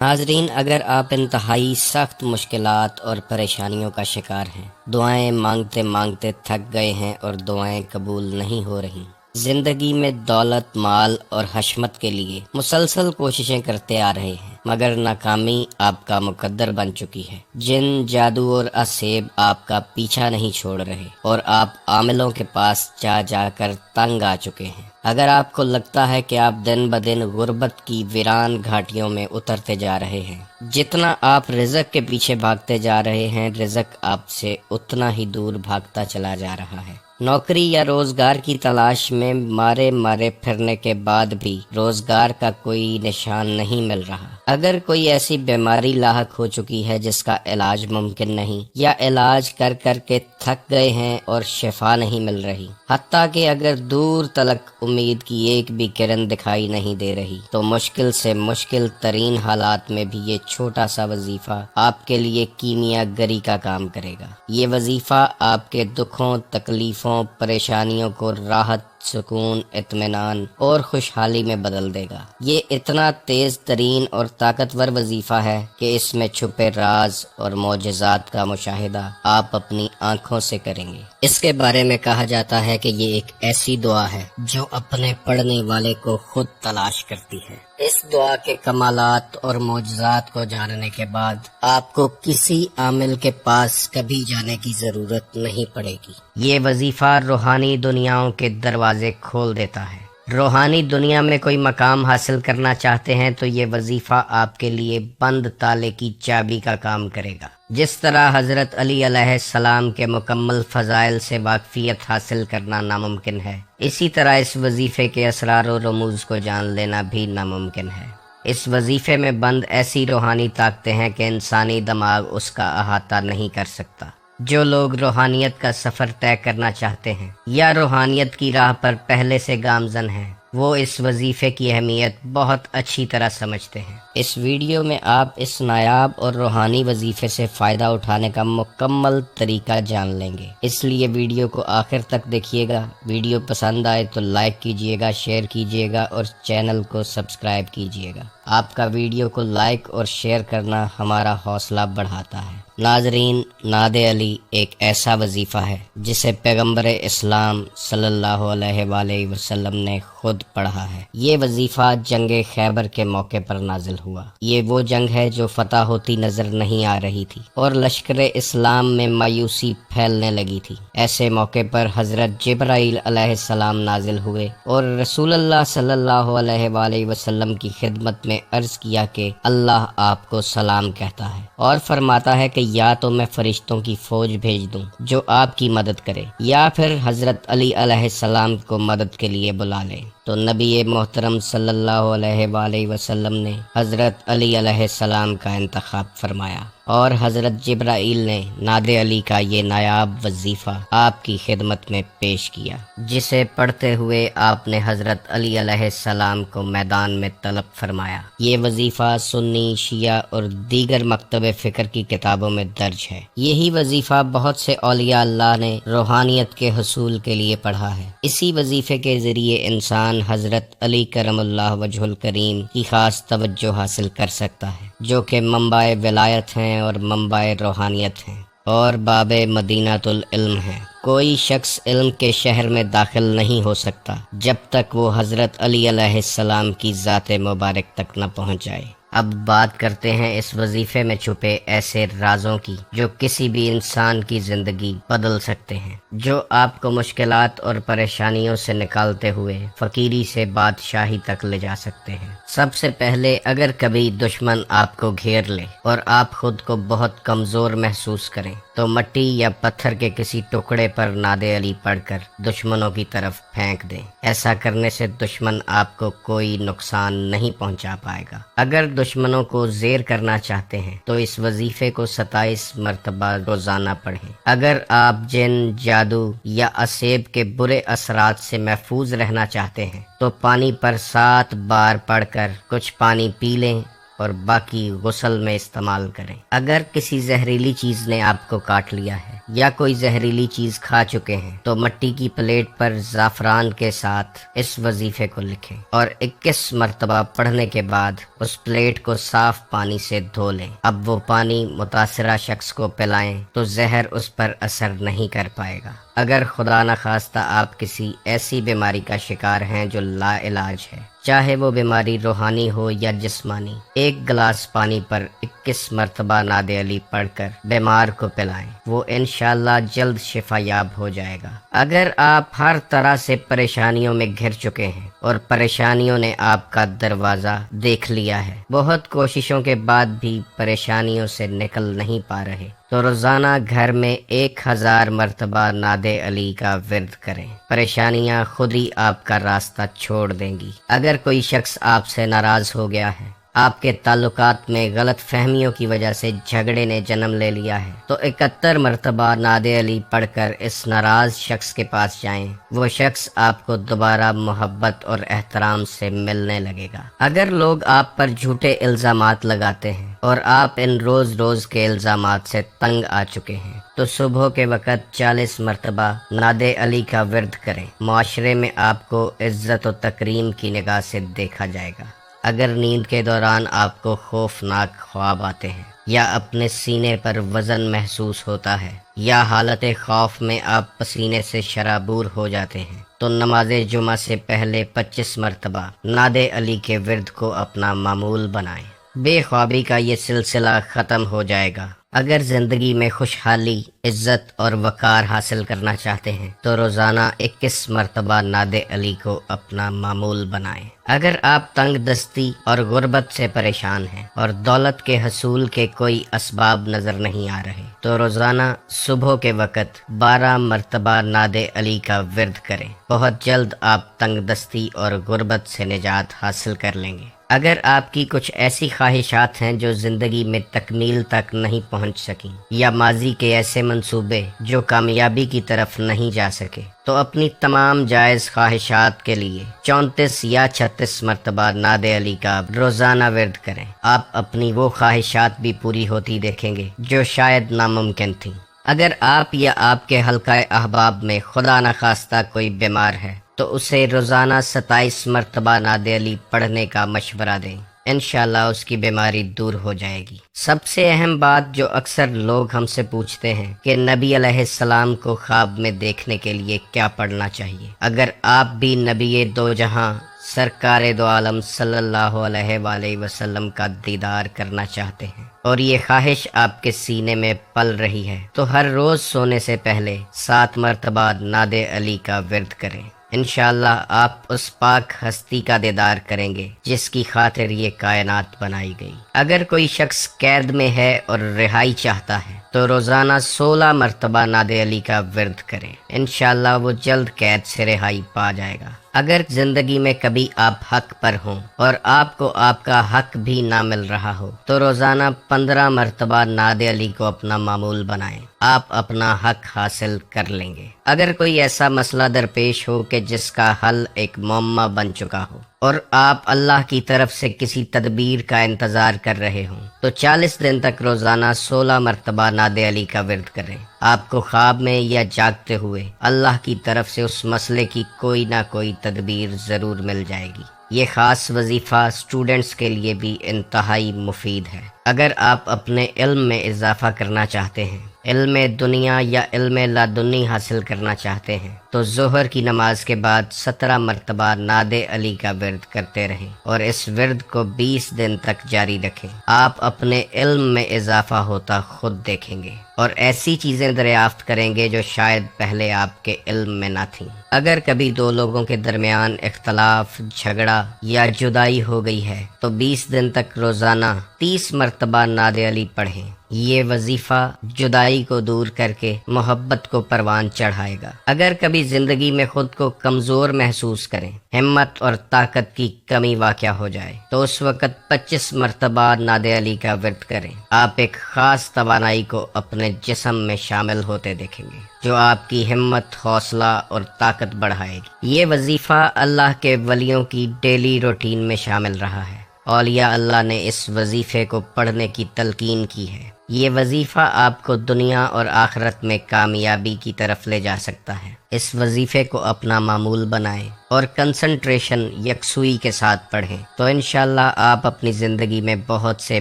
ناظرین، اگر آپ انتہائی سخت مشکلات اور پریشانیوں کا شکار ہیں، دعائیں مانگتے مانگتے تھک گئے ہیں اور دعائیں قبول نہیں ہو رہی، زندگی میں دولت، مال اور حشمت کے لیے مسلسل کوششیں کرتے آ رہے ہیں مگر ناکامی آپ کا مقدر بن چکی ہے، جن، جادو اور اسیب آپ کا پیچھا نہیں چھوڑ رہے اور آپ عاملوں کے پاس جا جا کر تنگ آ چکے ہیں۔ اگر آپ کو لگتا ہے کہ آپ دن بدن غربت کی ویران گھاٹیوں میں اترتے جا رہے ہیں، جتنا آپ رزق کے پیچھے بھاگتے جا رہے ہیں، رزق آپ سے اتنا ہی دور بھاگتا چلا جا رہا ہے۔ نوکری یا روزگار کی تلاش میں مارے مارے پھرنے کے بعد بھی روزگار کا کوئی نشان نہیں مل رہا۔ اگر کوئی ایسی بیماری لاحق ہو چکی ہے جس کا علاج ممکن نہیں، یا علاج کر کر کے تھک گئے ہیں اور شفا نہیں مل رہی، حتیٰ کہ اگر دور تلک امید کی ایک بھی کرن دکھائی نہیں دے رہی، تو مشکل سے مشکل ترین حالات میں بھی یہ چھوٹا سا وظیفہ آپ کے لیے کیمیا گری کا کام کرے گا۔ یہ وظیفہ آپ کے دکھوں، تکلیفوں، پریشانیوں کو راحت، سکون، اطمینان اور خوشحالی میں بدل دے گا۔ یہ اتنا تیز ترین اور طاقتور وظیفہ ہے کہ اس میں چھپے راز اور معجزات کا مشاہدہ آپ اپنی آنکھوں سے کریں گے۔ اس کے بارے میں کہا جاتا ہے کہ یہ ایک ایسی دعا ہے جو اپنے پڑھنے والے کو خود تلاش کرتی ہے۔ اس دعا کے کمالات اور معجزات کو جاننے کے بعد آپ کو کسی عامل کے پاس کبھی جانے کی ضرورت نہیں پڑے گی۔ یہ وظیفہ روحانی دنیاؤں کے دروازے کھول دیتا ہے۔ روحانی دنیا میں کوئی مقام حاصل کرنا چاہتے ہیں تو یہ وظیفہ آپ کے لیے بند تالے کی چابی کا کام کرے گا۔ جس طرح حضرت علی علیہ السلام کے مکمل فضائل سے واقفیت حاصل کرنا ناممکن ہے، اسی طرح اس وظیفے کے اسرار و رموز کو جان لینا بھی ناممکن ہے۔ اس وظیفے میں بند ایسی روحانی طاقتیں ہیں کہ انسانی دماغ اس کا احاطہ نہیں کر سکتا۔ جو لوگ روحانیت کا سفر طے کرنا چاہتے ہیں یا روحانیت کی راہ پر پہلے سے گامزن ہیں، وہ اس وظیفے کی اہمیت بہت اچھی طرح سمجھتے ہیں۔ اس ویڈیو میں آپ اس نایاب اور روحانی وظیفے سے فائدہ اٹھانے کا مکمل طریقہ جان لیں گے، اس لیے ویڈیو کو آخر تک دیکھیے گا۔ ویڈیو پسند آئے تو لائک کیجیے گا، شیئر کیجیے گا اور چینل کو سبسکرائب کیجیے گا۔ آپ کا ویڈیو کو لائک اور شیئر کرنا ہمارا حوصلہ بڑھاتا ہے۔ ناظرین، نعت علی ایک ایسا وظیفہ ہے جسے پیغمبر اسلام صلی اللہ علیہ وآلہ وسلم نے خود پڑھا ہے۔ یہ وظیفہ جنگ خیبر کے موقع پر نازل ہوا۔ یہ وہ جنگ ہے جو فتح ہوتی نظر نہیں آ رہی تھی اور لشکر اسلام میں مایوسی پھیلنے لگی تھی۔ ایسے موقع پر حضرت جبرائیل علیہ السلام نازل ہوئے اور رسول اللہ صلی اللہ علیہ وآلہ وسلم کی خدمت میں عرض کیا کہ اللہ آپ کو سلام کہتا ہے اور فرماتا ہے کہ یا تو میں فرشتوں کی فوج بھیج دوں جو آپ کی مدد کرے، یا پھر حضرت علی علیہ السلام کو مدد کے لیے بلا لیں۔ تو نبی محترم صلی اللہ علیہ وآلہ وسلم نے حضرت علی علیہ السلام کا انتخاب فرمایا اور حضرت جبرائیل نے نعت علی کا یہ نایاب وظیفہ آپ کی خدمت میں پیش کیا، جسے پڑھتے ہوئے آپ نے حضرت علی علیہ السلام کو میدان میں طلب فرمایا۔ یہ وظیفہ سنی، شیعہ اور دیگر مکتب فکر کی کتابوں میں درج ہے۔ یہی وظیفہ بہت سے اولیاء اللہ نے روحانیت کے حصول کے لیے پڑھا ہے۔ اسی وظیفے کے ذریعے انسان حضرت علی کرم اللہ وجہ الکریم کی خاص توجہ حاصل کر سکتا ہے، جو کہ منبع ولایت ہیں اور منبع روحانیت ہیں اور باب مدینۃ العلم ہے۔ کوئی شخص علم کے شہر میں داخل نہیں ہو سکتا جب تک وہ حضرت علی علیہ السلام کی ذات مبارک تک نہ پہنچ جائے۔ اب بات کرتے ہیں اس وظیفے میں چھپے ایسے رازوں کی جو کسی بھی انسان کی زندگی بدل سکتے ہیں، جو آپ کو مشکلات اور پریشانیوں سے نکالتے ہوئے فقیری سے بادشاہی تک لے جا سکتے ہیں۔ سب سے پہلے، اگر کبھی دشمن آپ کو گھیر لے اور آپ خود کو بہت کمزور محسوس کریں تو مٹی یا پتھر کے کسی ٹکڑے پر نعت علی پڑھ کر دشمنوں کی طرف پھینک دیں۔ ایسا کرنے سے دشمن آپ کو کوئی نقصان نہیں پہنچا پائے گا۔ اگر دشمنوں کو زیر کرنا چاہتے ہیں تو اس وظیفے کو 27 مرتبہ روزانہ پڑھیں۔ اگر آپ جن، جادو یا اسیب کے برے اثرات سے محفوظ رہنا چاہتے ہیں تو پانی پر 7 بار پڑھ کر کچھ پانی پی لیں اور باقی غسل میں استعمال کریں۔ اگر کسی زہریلی چیز نے آپ کو کاٹ لیا ہے یا کوئی زہریلی چیز کھا چکے ہیں تو مٹی کی پلیٹ پر زعفران کے ساتھ اس وظیفے کو لکھیں اور 21 مرتبہ پڑھنے کے بعد اس پلیٹ کو صاف پانی سے دھو لیں۔ اب وہ پانی متاثرہ شخص کو پلائیں تو زہر اس پر اثر نہیں کر پائے گا۔ اگر خدا نخواستہ آپ کسی ایسی بیماری کا شکار ہیں جو لا علاج ہے، چاہے وہ بیماری روحانی ہو یا جسمانی، ایک گلاس پانی پر 21 مرتبہ نعت علی پڑھ کر بیمار کو پلائیں، وہ انشاءاللہ جلد شفا یاب ہو جائے گا۔ اگر آپ ہر طرح سے پریشانیوں میں گھر چکے ہیں اور پریشانیوں نے آپ کا دروازہ دیکھ لیا ہے، بہت کوششوں کے بعد بھی پریشانیوں سے نکل نہیں پا رہے، تو روزانہ گھر میں 1000 مرتبہ نعت علی کا ورد کریں، پریشانیاں خود ہی آپ کا راستہ چھوڑ دیں گی۔ اگر کوئی شخص آپ سے ناراض ہو گیا ہے، آپ کے تعلقات میں غلط فہمیوں کی وجہ سے جھگڑے نے جنم لے لیا ہے، تو 71 مرتبہ نعت علی پڑھ کر اس ناراض شخص کے پاس جائیں، وہ شخص آپ کو دوبارہ محبت اور احترام سے ملنے لگے گا۔ اگر لوگ آپ پر جھوٹے الزامات لگاتے ہیں اور آپ ان روز روز کے الزامات سے تنگ آ چکے ہیں، تو صبح کے وقت 40 مرتبہ نعت علی کا ورد کریں، معاشرے میں آپ کو عزت و تکریم کی نگاہ سے دیکھا جائے گا۔ اگر نیند کے دوران آپ کو خوفناک خواب آتے ہیں یا اپنے سینے پر وزن محسوس ہوتا ہے یا حالت خوف میں آپ پسینے سے شرابور ہو جاتے ہیں، تو نماز جمعہ سے پہلے 25 مرتبہ نعت علی کے ورد کو اپنا معمول بنائیں۔ بے خوابی کا یہ سلسلہ ختم ہو جائے گا۔ اگر زندگی میں خوشحالی، عزت اور وقار حاصل کرنا چاہتے ہیں تو روزانہ 21 مرتبہ نعت علی کو اپنا معمول بنائیں۔ اگر آپ تنگ دستی اور غربت سے پریشان ہیں اور دولت کے حصول کے کوئی اسباب نظر نہیں آ رہے، تو روزانہ صبح کے وقت 12 مرتبہ نعت علی کا ورد کریں، بہت جلد آپ تنگ دستی اور غربت سے نجات حاصل کر لیں گے۔ اگر آپ کی کچھ ایسی خواہشات ہیں جو زندگی میں تکمیل تک نہیں پہنچ سکیں، یا ماضی کے ایسے منصوبے جو کامیابی کی طرف نہیں جا سکے، تو اپنی تمام جائز خواہشات کے لیے 34 یا 36 مرتبہ نعت علی کا روزانہ ورد کریں۔ آپ اپنی وہ خواہشات بھی پوری ہوتی دیکھیں گے جو شاید ناممکن تھیں۔ اگر آپ یا آپ کے حلقہ احباب میں خدا نخواستہ کوئی بیمار ہے، تو اسے روزانہ 27 مرتبہ نعت علی پڑھنے کا مشورہ دیں، انشاءاللہ اس کی بیماری دور ہو جائے گی۔ سب سے اہم بات جو اکثر لوگ ہم سے پوچھتے ہیں کہ نبی علیہ السلام کو خواب میں دیکھنے کے لیے کیا پڑھنا چاہیے۔ اگر آپ بھی نبی دو جہاں سرکار دو عالم صلی اللہ علیہ وآلہ وسلم کا دیدار کرنا چاہتے ہیں اور یہ خواہش آپ کے سینے میں پل رہی ہے، تو ہر روز سونے سے پہلے 7 مرتبہ نعت علی کا ورد کریں۔ انشاءاللہ آپ اس پاک ہستی کا دیدار کریں گے جس کی خاطر یہ کائنات بنائی گئی۔ اگر کوئی شخص قید میں ہے اور رہائی چاہتا ہے تو روزانہ 16 مرتبہ نعت علی کا ورد کریں، انشاءاللہ وہ جلد قید سے رہائی پا جائے گا۔ اگر زندگی میں کبھی آپ حق پر ہوں اور آپ کو آپ کا حق بھی نہ مل رہا ہو، تو روزانہ 15 مرتبہ نعت علی کو اپنا معمول بنائیں، آپ اپنا حق حاصل کر لیں گے۔ اگر کوئی ایسا مسئلہ درپیش ہو کہ جس کا حل ایک معمہ بن چکا ہو اور آپ اللہ کی طرف سے کسی تدبیر کا انتظار کر رہے ہوں، تو 40 دن تک روزانہ 16 مرتبہ نعت علی کا ورد کریں۔ آپ کو خواب میں یا جاگتے ہوئے اللہ کی طرف سے اس مسئلے کی کوئی نہ کوئی تدبیر ضرور مل جائے گی۔ یہ خاص وظیفہ اسٹوڈنٹس کے لیے بھی انتہائی مفید ہے۔ اگر آپ اپنے علم میں اضافہ کرنا چاہتے ہیں، علم دنیا یا علم لادنی حاصل کرنا چاہتے ہیں، تو ظہر کی نماز کے بعد 17 مرتبہ نعت علی کا ورد کرتے رہیں اور اس ورد کو 20 دن تک جاری رکھیں۔ آپ اپنے علم میں اضافہ ہوتا خود دیکھیں گے اور ایسی چیزیں دریافت کریں گے جو شاید پہلے آپ کے علم میں نہ تھیں۔ اگر کبھی دو لوگوں کے درمیان اختلاف، جھگڑا یا جدائی ہو گئی ہے، تو 20 دن تک روزانہ 30 مرتبہ نعت علی پڑھیں۔ یہ وظیفہ جدائی کو دور کر کے محبت کو پروان چڑھائے گا۔ اگر کبھی زندگی میں خود کو کمزور محسوس کریں، ہمت اور طاقت کی کمی واقع ہو جائے، تو اس وقت 25 مرتبہ نعت علی کا ورد کریں۔ آپ ایک خاص توانائی کو اپنے جسم میں شامل ہوتے دیکھیں گے جو آپ کی ہمت، حوصلہ اور طاقت بڑھائے گی۔ یہ وظیفہ اللہ کے ولیوں کی ڈیلی روٹین میں شامل رہا ہے اولیاء اللہ نے اس وظیفے کو پڑھنے کی تلقین کی ہے۔ یہ وظیفہ آپ کو دنیا اور آخرت میں کامیابی کی طرف لے جا سکتا ہے۔ اس وظیفے کو اپنا معمول بنائیں اور کنسنٹریشن یکسوئی کے ساتھ پڑھیں تو انشاءاللہ آپ اپنی زندگی میں بہت سے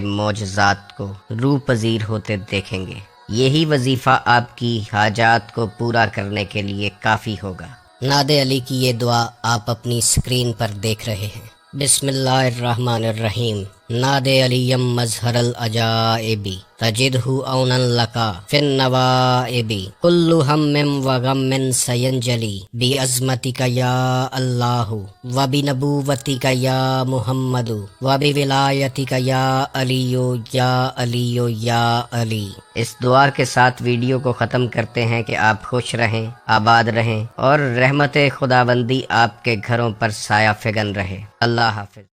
معجزات کو روح پذیر ہوتے دیکھیں گے۔ یہی وظیفہ آپ کی حاجات کو پورا کرنے کے لیے کافی ہوگا۔ نعت علی کی یہ دعا آپ اپنی اسکرین پر دیکھ رہے ہیں۔ بسم اللہ الرحمن الرحیم۔ نعت علی مظہر العجائب تجدہ اونا لکا فی النوائب کل ہم و غم سینجلی بعظمتک یا اللہ و بنبوتک یا محمد و بولایتک یا علی یا علی یا علی۔ اس دعا کے ساتھ ویڈیو کو ختم کرتے ہیں کہ آپ خوش رہیں، آباد رہیں اور رحمت خداوندی آپ کے گھروں پر سایہ فگن رہے۔ اللہ حافظ۔